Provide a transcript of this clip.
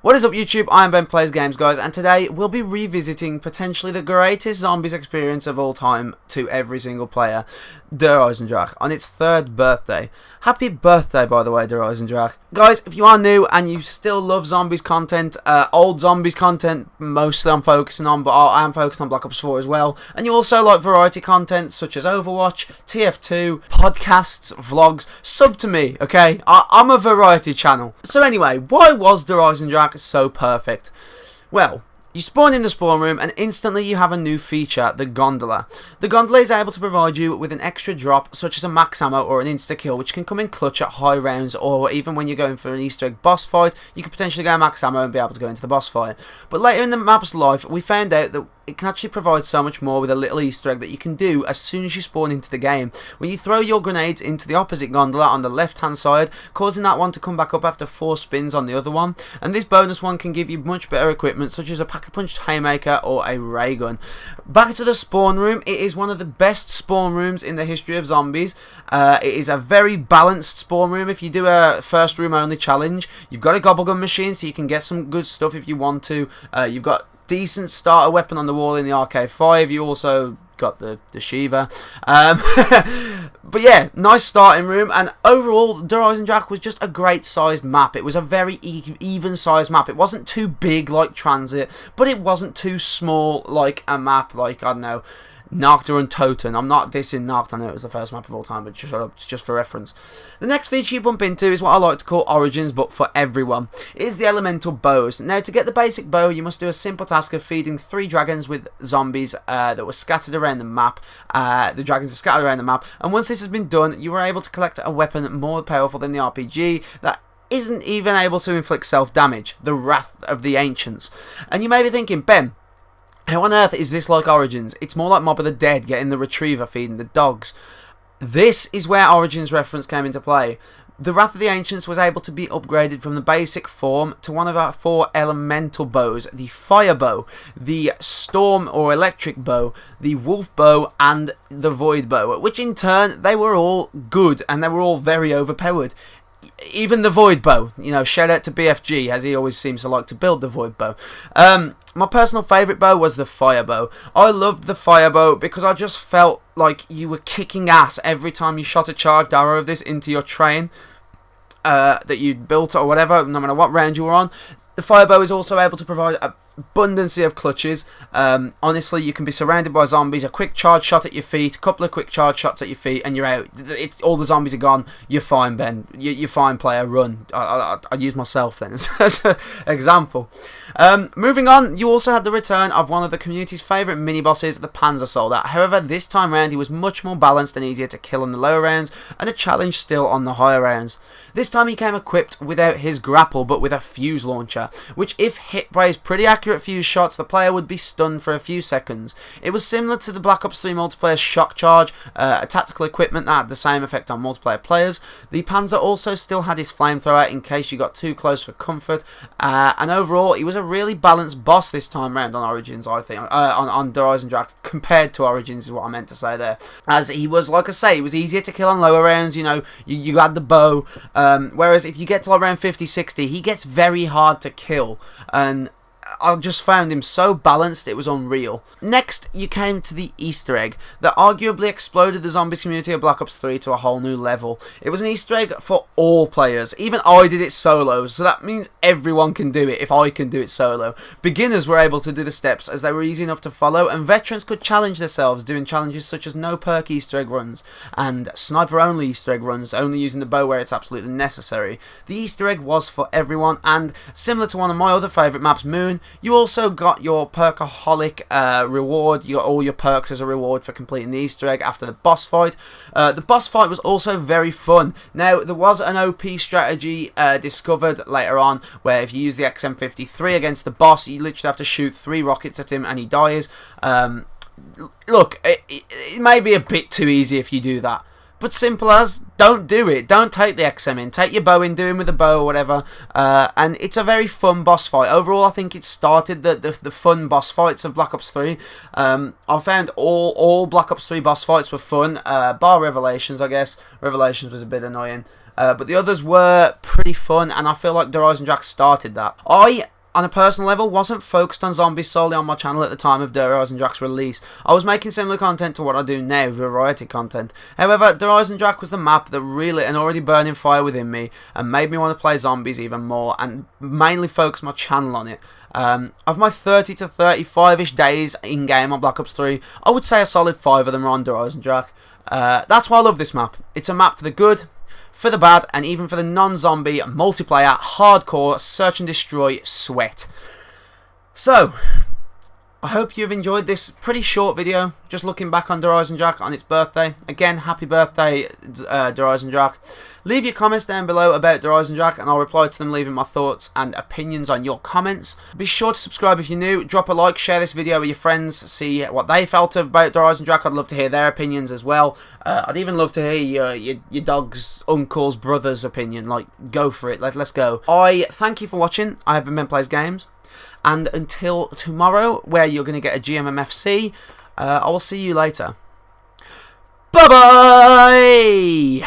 What is up YouTube, I am Ben Plays Games guys, and today we'll be revisiting potentially the greatest zombies experience of all time to every single player, Der Eidendrache, on its 3rd birthday. Happy birthday by the way, Der Eidendrache. Guys, if you are new and you still love zombies content, old zombies content mostly I'm focusing on, but I am focusing on Black Ops 4 as well, and you also like variety content such as Overwatch, TF2, podcasts, vlogs, sub to me, okay? I'm a variety channel. So anyway, why was Der Eidendrache so perfect? Well, you spawn in the spawn room and instantly you have a new feature, the gondola. The gondola is able to provide you with an extra drop such as a max ammo or an insta kill, which can come in clutch at high rounds, or even when you're going for an Easter egg boss fight you could potentially go max ammo and be able to go into the boss fight. But later in the map's life we found out that it can actually provide so much more with a little Easter egg that you can do as soon as you spawn into the game. When you throw your grenades into the opposite gondola on the left hand side, causing that one to come back up after 4 spins on the other one, and this bonus one can give you much better equipment such as a pack-a-punch haymaker or a ray gun. Back to the spawn room, it is one of the best spawn rooms in the history of zombies. It is a very balanced spawn room. If you do a first room only challenge, you've got a gobblegun machine so you can get some good stuff if you want to. You've got decent starter weapon on the wall in the RK5. You also got the Shiva. But yeah, nice starting room, and overall Der Eidendrache was just a great sized map. It was a very even sized map. It wasn't too big like Transit, but it wasn't too small like a map like, I don't know, Nacht or Toten. I'm not dissing Nacht, I know it was the first map of all time, but just for reference. The next feature you bump into is what I like to call Origins, but for everyone. It is the elemental bows. Now, to get the basic bow, you must do a simple task of feeding 3 dragons with zombies that were scattered around the map. The dragons are scattered around the map, and once this has been done, you are able to collect a weapon more powerful than the RPG that isn't even able to inflict self-damage, the Wrath of the Ancients. And you may be thinking, Ben, how on earth is this like Origins? It's more like Mob of the Dead getting the retriever feeding the dogs. This is where Origins reference came into play. The Wrath of the Ancients was able to be upgraded from the basic form to one of our 4 elemental bows: the Fire Bow, the Storm or Electric Bow, the Wolf Bow, and the Void Bow, which in turn, they were all good and they were all very overpowered. Even the Void Bow, you know, shout out to BFG, as he always seems to like to build the Void Bow. My personal favourite bow was the Fire Bow. I loved the Fire Bow because I just felt like you were kicking ass every time you shot a charged arrow of this into your train that you'd built or whatever, no matter what round you were on. The Fire Bow is also able to provide abundance of clutches. Honestly, you can be surrounded by zombies, a quick charge shot at your feet, a couple of quick charge shots at your feet, and you're out. All the zombies are gone. You're fine, Ben. You're fine, player. Run. I use myself then as an example. Moving on, you also had the return of one of the community's favourite mini-bosses, the Panzer Soldier. However, this time round he was much more balanced and easier to kill on the lower rounds, and a challenge still on the higher rounds. This time he came equipped without his grapple, but with a fuse launcher, which if hit by his pretty accurate fuse shots, the player would be stunned for a few seconds. It was similar to the Black Ops 3 multiplayer's shock charge, a tactical equipment that had the same effect on multiplayer players. The Panzer also still had his flamethrower in case you got too close for comfort, and overall he was a really balanced boss this time round on Origins, I think, on Der Eidendrache, compared to Origins is what I meant to say there. As he was, like I say, he was easier to kill on lower rounds, you know, you had the bow, whereas if you get to like around 50-60, he gets very hard to kill, and I just found him so balanced it was unreal. Next, you came to the Easter egg that arguably exploded the zombies community of Black Ops 3 to a whole new level. It was an Easter egg for all players. Even I did it solo, so that means everyone can do it if I can do it solo. Beginners were able to do the steps as they were easy enough to follow, and veterans could challenge themselves doing challenges such as no perk Easter egg runs and sniper only Easter egg runs, only using the bow where it's absolutely necessary. The Easter egg was for everyone, and similar to one of my other favourite maps, Moon, you also got your perkaholic reward. You got all your perks as a reward for completing the Easter egg after the boss fight. The boss fight was also very fun. Now, there was an OP strategy discovered later on, where if you use the XM53 against the boss, you literally have to shoot 3 rockets at him and he dies. Look, it may be a bit too easy if you do that, but simple as, don't do it. Don't take the XM in. Take your bow in, do him with a bow or whatever. And it's a very fun boss fight. Overall, I think it started the fun boss fights of Black Ops 3. I found all Black Ops 3 boss fights were fun, bar Revelations, I guess. Revelations was a bit annoying. but the others were pretty fun, and I feel like Der Eisendrache started that. I, on a personal level, wasn't focused on zombies solely on my channel at the time of Der Eisendrache's release. I was making similar content to what I do now, variety content. However, Der Eisendrache was the map that really, and already burning fire within me, and made me want to play zombies even more, and mainly focus my channel on it. Of my 30 to 35-ish days in-game on Black Ops 3, I would say a solid 5 of them are on Der Eisendrache. That's why I love this map. It's a map for the good, for the bad, and even for the non-zombie, multiplayer, hardcore, search and destroy sweat. So, I hope you've enjoyed this pretty short video, just looking back on Der Eisendrache on its birthday. Again, happy birthday, Der Eisendrache. Leave your comments down below about Der Eisendrache, and I'll reply to them, leaving my thoughts and opinions on your comments. Be sure to subscribe if you're new, drop a like, share this video with your friends, see what they felt about Der Eisendrache. I'd love to hear their opinions as well. I'd even love to hear your dog's uncle's brother's opinion. Like, go for it, let's go. I thank you for watching. I have been Ben Plays Games. And until tomorrow, where you're going to get a GMMFC, I will see you later. Bye-bye!